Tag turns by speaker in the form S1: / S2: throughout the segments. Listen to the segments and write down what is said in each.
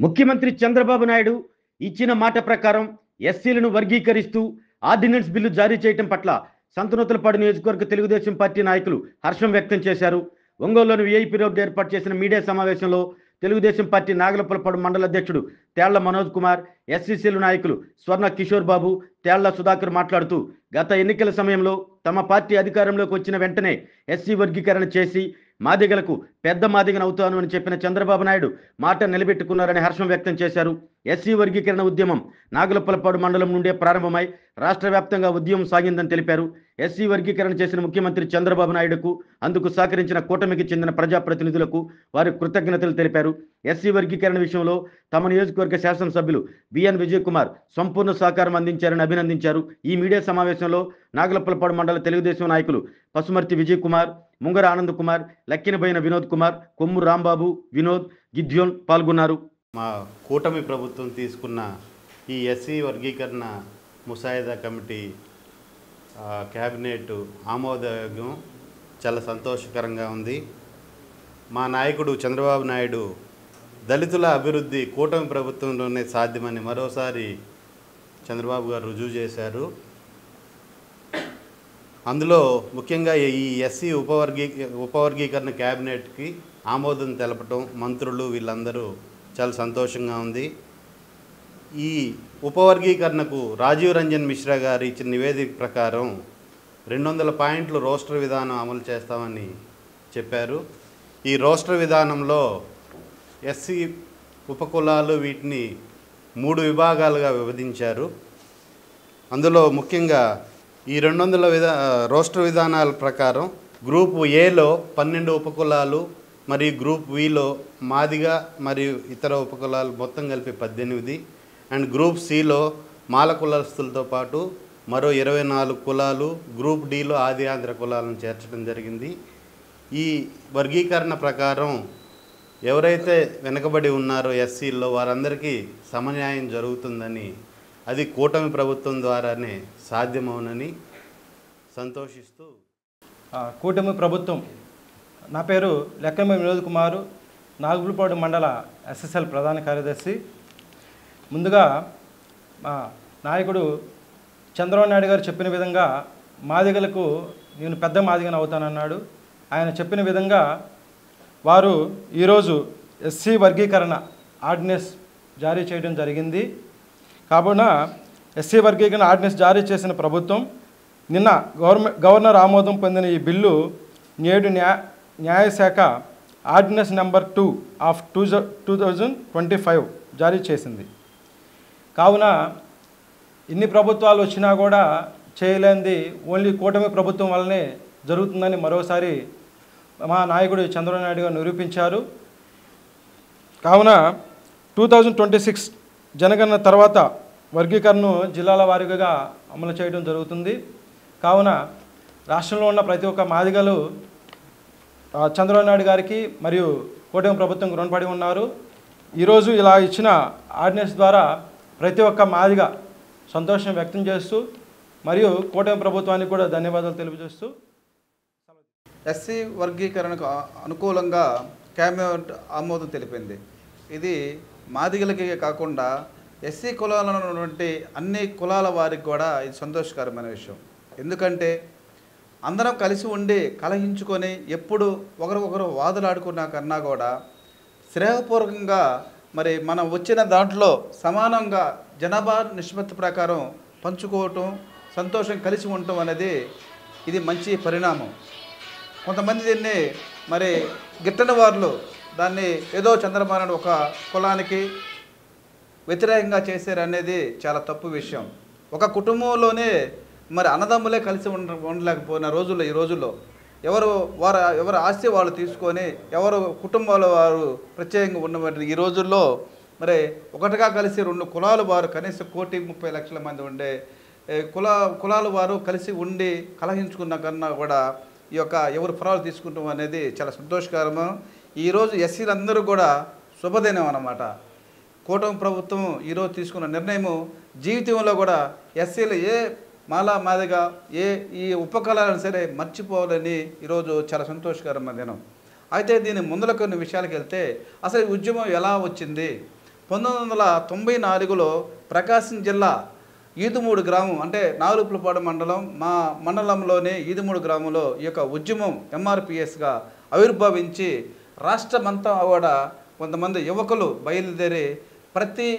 S1: ముఖ్యమంత్రి చంద్రబాబు నాయుడు ఇచ్చిన మాట ప్రకారం ఎస్సీలను వర్గీకరిస్తూ ఆర్డినెన్స్ బిల్లు జారీ చేయడం పట్ల సంతనూతలపాడు నియోజకవర్గ తెలుగుదేశం పార్టీ నాయకులు హర్షం వ్యక్తం చేశారు. ఒంగోలులోని వీఐపీ రోడ్డు ఏర్పాటు చేసిన మీడియా సమావేశంలో తెలుగుదేశం పార్టీ నాగలపురపాడు మండల అధ్యక్షుడు తేళ్ల మనోజ్ కుమార్, ఎస్సీసీలు నాయకులు స్వర్ణ కిషోర్ బాబు, తేళ్ల సుధాకర్ మాట్లాడుతూ గత ఎన్నికల సమయంలో తమ పార్టీ అధికారంలోకి వచ్చిన వెంటనే ఎస్సీ వర్గీకరణ చేసి మాదిగలకు పెద్ద మాదిగనవుతాను అని చెప్పిన చంద్రబాబు నాయుడు మాట నిలబెట్టుకున్నారని హర్షం వ్యక్తం చేశారు. ఎస్సీ వర్గీకరణ ఉద్యమం నాగులపలపాడు మండలం నుండే ప్రారంభమై రాష్ట్ర వ్యాప్తంగా ఉద్యమం సాగిందని తెలిపారు. ఎస్సీ వర్గీకరణ చేసిన ముఖ్యమంత్రి చంద్రబాబు నాయుడుకు, అందుకు సహకరించిన కూటమికి చెందిన ప్రజాప్రతినిధులకు వారి కృతజ్ఞతలు తెలిపారు. ఎస్సీ వర్గీకరణ విషయంలో తమ నియోజకవర్గ శాసనసభ్యులు బిఎన్ విజయ్ కుమార్ సంపూర్ణ సహకారం అందించారని అభినందించారు. ఈ మీడియా సమావేశంలో నాగులపలపాడు మండల తెలుగుదేశం నాయకులు పసుమర్తి విజయ్ కుమార్, ముంగర ఆనంద్ కుమార్, లక్కినబోయిన వినోద్ కుమార్, కొమ్ము రాంబాబు, వినోద్, గిద్యోన్ పాల్గొన్నారు.
S2: మా కూటమి ప్రభుత్వం తీసుకున్న ఈ ఎస్సీ వర్గీకరణ ముసాయిదా కమిటీ క్యాబినెట్ ఆమోదయోగ్యం, చాలా సంతోషకరంగా ఉంది. మా నాయకుడు చంద్రబాబు నాయుడు దళితుల అభివృద్ధి కూటమి ప్రభుత్వంలోనే సాధ్యమని మరోసారి చంద్రబాబు గారు రుజువు చేశారు. అందులో ముఖ్యంగా ఈ ఎస్సీ ఉపవర్గీకరణ క్యాబినెట్కి ఆమోదం తెలపటం, మంత్రులు వీళ్ళందరూ చాలా సంతోషంగా ఉంది. ఈ ఉపవర్గీకరణకు రాజీవ్ రంజన్ మిశ్రా గారు ఇచ్చిన నివేదిక ప్రకారం 200 పాయింట్లు రోస్టర్ విధానం అమలు చేస్తామని చెప్పారు. ఈ రోస్టర్ విధానంలో ఎస్సీ ఉపకులాలు వీటిని 3 విభాగాలుగా విభజించారు. అందులో ముఖ్యంగా ఈ 200 రోస్టర్ విధానాల ప్రకారం గ్రూప్ ఏలో 12 ఉపకులాలు మరియు గ్రూప్ బిలో మాదిగ మరియు ఇతర ఉపకులాలు మొత్తం కలిపి 18 అండ్ గ్రూప్ సిలో మాల కులస్తులతో పాటు మరో 24 కులాలు, గ్రూప్ డిలో ఆది ఆంధ్ర కులాలను చేర్చడం జరిగింది. ఈ వర్గీకరణ ప్రకారం ఎవరైతే వెనుకబడి ఉన్నారో ఎస్సీల్లో వారందరికీ సమన్యాయం జరుగుతుందని, అది కూటమి ప్రభుత్వం ద్వారానే సాధ్యమవునని సంతోషిస్తూ
S3: కూటమి ప్రభుత్వం. నా పేరు లెక్కమ వినోద్ కుమారు, నాగులపాడు మండల ఎస్ఎస్ఎల్ ప్రధాన కార్యదర్శి. ముందుగా మా నాయకుడు చంద్రబాబు నాయుడు గారు చెప్పిన విధంగా మాదిగలకు నేను పెద్ద మాదిగను అవుతానన్నాడు. ఆయన చెప్పిన విధంగా వారు ఈరోజు ఎస్సీ వర్గీకరణ ఆర్డినెన్స్ జారీ చేయడం జరిగింది. కావున ఎస్సీ వర్గీకరణ ఆర్డినెన్స్ జారీ చేసిన ప్రభుత్వం నిన్న గవర్నర్ ఆమోదం పొందిన ఈ బిల్లు నేడు న్యాయశాఖ ఆర్డినెన్స్ నెంబర్ 2 ఆఫ్ 2025 జారీ చేసింది. కావున ఇన్ని ప్రభుత్వాలు వచ్చినా కూడా చేయలేనిది ఓన్లీ కూటమి ప్రభుత్వం వల్లనే జరుగుతుందని మరోసారి మా నాయకుడు చంద్రబాబు నాయుడు గారు నిరూపించారు. కావున 2026 జనగణన తర్వాత వర్గీకరణను జిల్లాల వారీగా అమలు చేయడం జరుగుతుంది. కావున రాష్ట్రంలో ఉన్న ప్రతి ఒక్క మాదిగలు చంద్రబాబు నాయుడు గారికి మరియు కూటమి ప్రభుత్వం రుణపడి ఉన్నారు. ఈరోజు ఇలా ఇచ్చిన ఆర్డినెన్స్ ద్వారా ప్రతి ఒక్క మాదిగ సంతోషం వ్యక్తం చేస్తూ మరియు కూటమి ప్రభుత్వానికి కూడా ధన్యవాదాలు తెలియజేస్తూ
S4: ఎస్సీ వర్గీకరణకు అనుకూలంగా క్యాబినెట్ ఆమోదం తెలిపింది. ఇది మాదిగలకి కాకుండా ఎస్సీ కులాలలో ఉన్నటువంటి అన్ని కులాల వారికి కూడా ఇది సంతోషకరమైన విషయం. ఎందుకంటే అందరం కలిసి ఉండి కలహించుకొని ఎప్పుడు ఒకరికొకరు వాదులాడుకున్నా కన్నా కూడా శ్రేయపూర్వకంగా మరి మనం వచ్చిన దాంట్లో సమానంగా జనాభా నిష్పత్తి ప్రకారం పంచుకోవటం, సంతోషం కలిసి ఉండటం అనేది ఇది మంచి పరిణామం. కొంతమంది దీన్ని మరి గిట్టని వారు దాన్ని ఏదో చంద్రబాబు నాయుడు ఒక కులానికి వ్యతిరేకంగా చేశారనేది చాలా తప్పు విషయం. ఒక కుటుంబంలోనే మరి అన్నదమ్ములే కలిసి ఉండలేకపోయిన రోజుల్లో, ఈ రోజుల్లో ఎవరి ఆస్తి వాళ్ళు తీసుకొని ఎవరు కుటుంబాల వారు ప్రత్యేకంగా ఉన్నటువంటి ఈ రోజుల్లో మరి ఒకటిగా కలిసి 2 కులాలు వారు కనీసం 1,30,00,000 మంది ఉండే కులాల వారు కలిసి ఉండి కలహించుకున్న కన్నా కూడా ఈ యొక్క ఎవరు ఫలాలు తీసుకుంటాం అనేది చాలా సంతోషకరము. ఈరోజు ఎస్సీలందరూ కూడా శుభదినం అన్నమాట. కూటమి ప్రభుత్వం ఈరోజు తీసుకున్న నిర్ణయము జీవితంలో కూడా ఎస్సీలు ఏ మాదిగా ఈ ఉపకళాలను సరే మర్చిపోవాలని ఈరోజు చాలా సంతోషకరమైన దినం. అయితే దీని ముందులో కొన్ని విషయాలకు వెళ్తే అసలు ఈ ఉద్యమం ఎలా వచ్చింది, 1994లో ప్రకాశం జిల్లా ఈదుమూడు గ్రామం అంటే నాగులుపులపాడు మండలం మా మండలంలోని ఈదుమూడు గ్రామంలో ఈ యొక్క ఉద్యమం ఎంఆర్పిఎస్గా ఆవిర్భవించి రాష్ట్రమంతా కూడా కొంతమంది యువకులు బయలుదేరి ప్రతి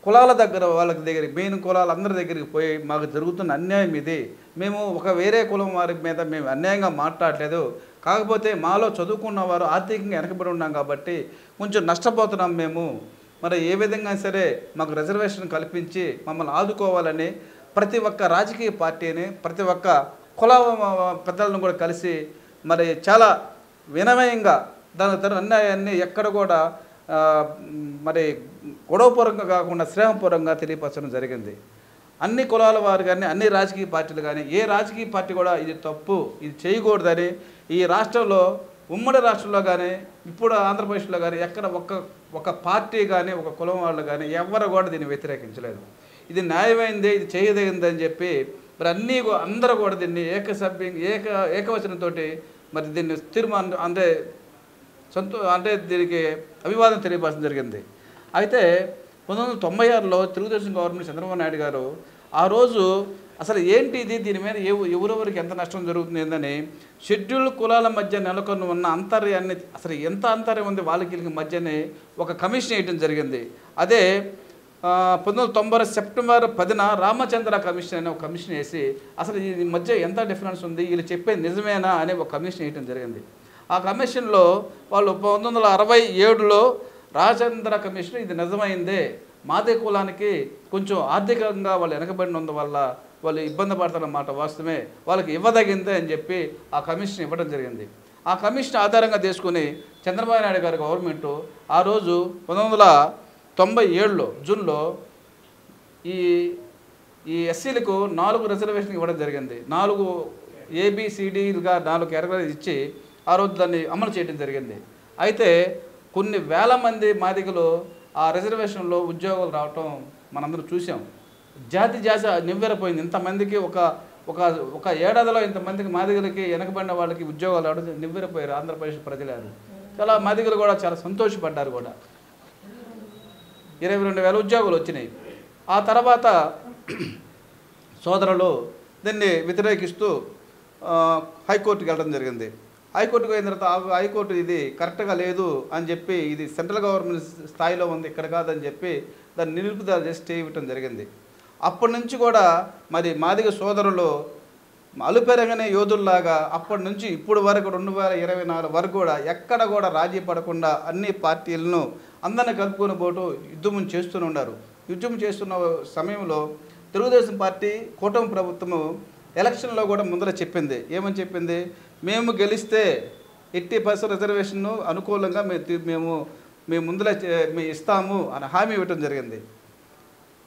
S4: కులాల దగ్గర వాళ్ళకి దగ్గర మెయిన్ కులాలు అందరి దగ్గరికి పోయి మాకు జరుగుతున్న అన్యాయం ఇది, మేము ఒక వేరే కులం వారి మీద మేము అన్యాయంగా మాట్లాడలేదు, కాకపోతే మాలో చదువుకున్న వారు ఆర్థికంగా వెనకబడి ఉన్నాం కాబట్టి కొంచెం నష్టపోతున్నాం మేము, మరి ఏ విధంగా సరే మాకు రిజర్వేషన్ కల్పించి మమ్మల్ని ఆదుకోవాలని ప్రతి ఒక్క రాజకీయ పార్టీని ప్రతి ఒక్క కుల పెద్దలను కూడా కలిసి మరి చాలా వినమయంగా దాని అన్యాయాన్ని ఎక్కడ కూడా మరి గొడవపూర్వకంగా కాకుండా స్నేహపూర్వకంగా తెలియపరచడం జరిగింది. అన్ని కులాల వారు కానీ అన్ని రాజకీయ పార్టీలు కానీ ఏ రాజకీయ పార్టీ కూడా ఇది తప్పు, ఇది చేయకూడదని ఈ రాష్ట్రంలో ఉమ్మడి రాష్ట్రంలో కానీ ఇప్పుడు ఆంధ్రప్రదేశ్లో కానీ ఎక్కడ ఒక పార్టీ కానీ ఒక కులం వాళ్ళు కానీ ఎవరు కూడా దీన్ని వ్యతిరేకించలేదు. ఇది న్యాయమైంది, ఇది చేయదగింది అని చెప్పి మరి అందరూ కూడా దీన్ని ఏకవచనంతో మరి దీన్ని తీర్మానం అంటే దీనికి అభివాదం తెలియపరచడం జరిగింది. అయితే 1996లో తెలుగుదేశం గవర్నమెంట్ చంద్రబాబు నాయుడు గారు ఆ రోజు అసలు ఏంటి ఇది, దీని మీద ఎవరెవరికి ఎంత నష్టం జరుగుతుంది ఏందని షెడ్యూల్ కులాల మధ్య నెలకొని ఉన్న అంతర్యాన్ని అసలు ఎంత అంతర్యం ఉంది వాళ్ళకి మధ్యనే ఒక కమిషన్ వేయడం జరిగింది. అదే 1990 సెప్టెంబర్ 10న రామచంద్ర కమిషన్ అనే ఒక కమిషన్ వేసి అసలు ఈ మధ్య ఎంత డిఫరెన్స్ ఉంది, వీళ్ళు చెప్పేది నిజమేనా అనే ఒక కమిషన్ వేయడం జరిగింది. ఆ కమిషన్లో వాళ్ళు 1967లో రామచంద్ర కమిషన్ ఇది నిజమైందే, మాదే కులానికి కొంచెం ఆర్థికంగా వాళ్ళు వెనకబడినందు వల్ల వాళ్ళు ఇబ్బంది పడతారన్నమాట, వాస్తవమే, వాళ్ళకి ఇవ్వదగిందే అని చెప్పి ఆ కమిషన్ ఇవ్వడం జరిగింది. ఆ కమిషన్ ఆధారంగా తీసుకుని చంద్రబాబు నాయుడు గారి గవర్నమెంటు ఆ రోజు 1997లో జూన్లో ఈ ఎస్సీలకు 4 రిజర్వేషన్ ఇవ్వడం జరిగింది. 4 ABCDలుగా 4 కేటగిరీలు ఇచ్చి ఆ రోజు దాన్ని అమలు చేయడం జరిగింది. అయితే కొన్ని వేల మంది మాదిగలు ఆ రిజర్వేషన్లో ఉద్యోగాలు రావటం మనందరం చూసాం. జాతి నివ్వెరపోయింది. ఇంతమందికి ఒక ఏడాదిలో ఇంతమందికి మాదిగలకి వెనకబడిన వాళ్ళకి ఉద్యోగాలు రావడం నివ్వెరపోయారు ఆంధ్రప్రదేశ్ ప్రజలు. చాలా మాదిగలు కూడా చాలా సంతోషపడ్డారు కూడా. 22,000 ఉద్యోగాలు వచ్చినాయి. ఆ తర్వాత సోదరులు దీన్ని వ్యతిరేకిస్తూ హైకోర్టుకి వెళ్ళడం జరిగింది. హైకోర్టుకు అయిన తర్వాత హైకోర్టు ఇది కరెక్ట్గా లేదు అని చెప్పి ఇది సెంట్రల్ గవర్నమెంట్ స్థాయిలో ఉంది, ఇక్కడ కాదని చెప్పి దాన్ని నిలుపుదల చేసి స్టే ఇవ్వటం జరిగింది. అప్పటి నుంచి కూడా మరి మాదిగ సోదరులు అలుపెరగనే యోధుల్లాగా అప్పటి నుంచి ఇప్పుడు వరకు 2024 వరకు కూడా ఎక్కడ కూడా రాజీ పడకుండా అన్ని పార్టీలను అందరిని కలుపుకొని పోటు యుద్ధం చేస్తూనే ఉన్నారు. యుద్ధం చేస్తున్న సమయంలో తెలుగుదేశం పార్టీ కూటమి ప్రభుత్వము ఎలక్షన్లో కూడా ముందర చెప్పింది, ఏమని చెప్పింది, మేము గెలిస్తే 80% రిజర్వేషన్ను అనుకూలంగా మేము ముందర మేము ఇస్తాము అని హామీ ఇవ్వటం జరిగింది.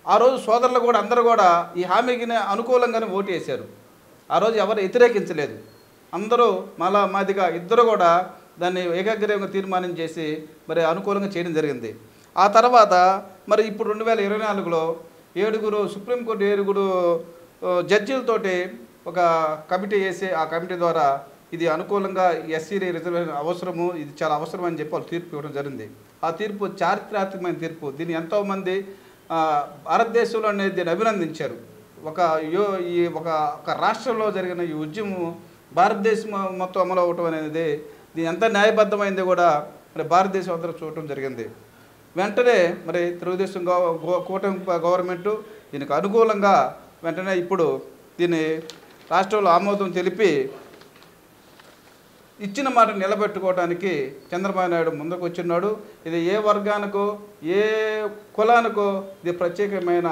S4: ఆ రోజు సోదరులు కూడా అందరూ కూడా ఈ హామీకి అనుకూలంగానే ఓటు వేశారు. ఆ రోజు ఎవరు వ్యతిరేకించలేదు. అందరూ మాదిగా ఇద్దరు కూడా దాన్ని ఏకాగ్రీయంగా తీర్మానం చేసి మరి అనుకూలంగా చేయడం జరిగింది. ఆ తర్వాత మరి ఇప్పుడు 2024లో 7 సుప్రీంకోర్టు 7 జడ్జీలతోటి ఒక కమిటీ వేసి ఆ కమిటీ ద్వారా ఇది అనుకూలంగా ఎస్సీ రిజర్వేషన్ అవసరము, ఇది చాలా అవసరం అని చెప్పి వాళ్ళు తీర్పు ఇవ్వడం జరిగింది. ఆ తీర్పు చారిత్రాత్మకమైన తీర్పు. దీన్ని ఎంతోమంది భారతదేశంలో అనేది దీన్ని అభినందించారు. ఒక రాష్ట్రంలో జరిగిన ఈ ఉద్యమం భారతదేశం మొత్తం అమలు అవ్వటం అనేది దీని ఎంత న్యాయబద్ధమైంది కూడా మరి భారతదేశం అందరూ చూడటం జరిగింది. వెంటనే మరి తెలుగుదేశం కూటమి గవర్నమెంటు దీనికి అనుకూలంగా వెంటనే ఇప్పుడు దీన్ని రాష్ట్రంలో ఆమోదం తెలిపి ఇచ్చిన మాట నిలబెట్టుకోవడానికి చంద్రబాబు నాయుడు ముందుకు వచ్చినాడు. ఇది ఏ వర్గానికో ఏ కులానికో ఇది ప్రత్యేకమైన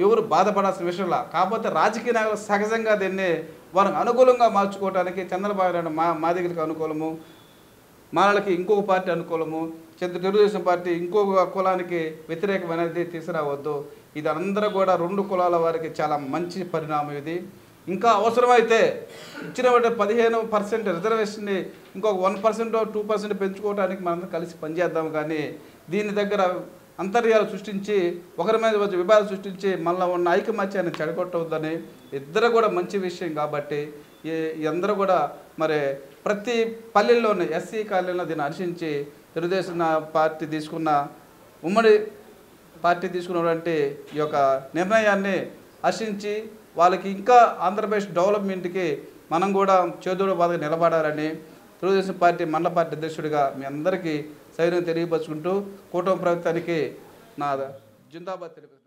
S4: ఎవరు బాధపడాల్సిన విషయంలా, కాకపోతే రాజకీయ నాయకులు సహజంగా దీన్ని వారికి అనుకూలంగా మార్చుకోవడానికి చంద్రబాబు నాయుడు మాదిగలకు అనుకూలము, మాలకి ఇంకొక పార్టీ అనుకూలము, తెలుగుదేశం పార్టీ ఇంకొక కులానికి వ్యతిరేకం అనేది తీసుకురావద్దు. ఇది అందరూ కూడా 2 కులాల వారికి చాలా మంచి పరిణామం. ఇది ఇంకా అవసరమైతే ఇచ్చిన 15% రిజర్వేషన్ని ఇంకొక 1% 2% పెంచుకోవడానికి మనందరం కలిసి పనిచేద్దాం. కానీ దీని దగ్గర అంతర్యాలు సృష్టించి ఒకరి మీద విభేదాలు సృష్టించి మళ్ళీ ఉన్న ఐకమత్యాన్ని చెడగొట్టవద్దని ఇద్దరు కూడా మంచి విషయం. కాబట్టి అందరూ కూడా మరి ప్రతి పల్లెల్లోనే ఎస్సీ కాలనీలో దీన్ని హర్షించి తెలుగుదేశం పార్టీ తీసుకున్న ఉమ్మడి పార్టీ తీసుకున్నటువంటి ఈ యొక్క నిర్ణయాన్ని హర్షించి వాళ్ళకి ఇంకా ఆంధ్రప్రదేశ్ డెవలప్మెంట్కి మనం కూడా చేదోడు బాధగా నిలబడాలని తెలుగుదేశం పార్టీ మండల పార్టీ అధ్యక్షుడిగా మీ అందరికీ సైన్యం తెలియపరుచుకుంటూ కూటమి ప్రభుత్వానికి నా జిందాబాద్ తెలుపు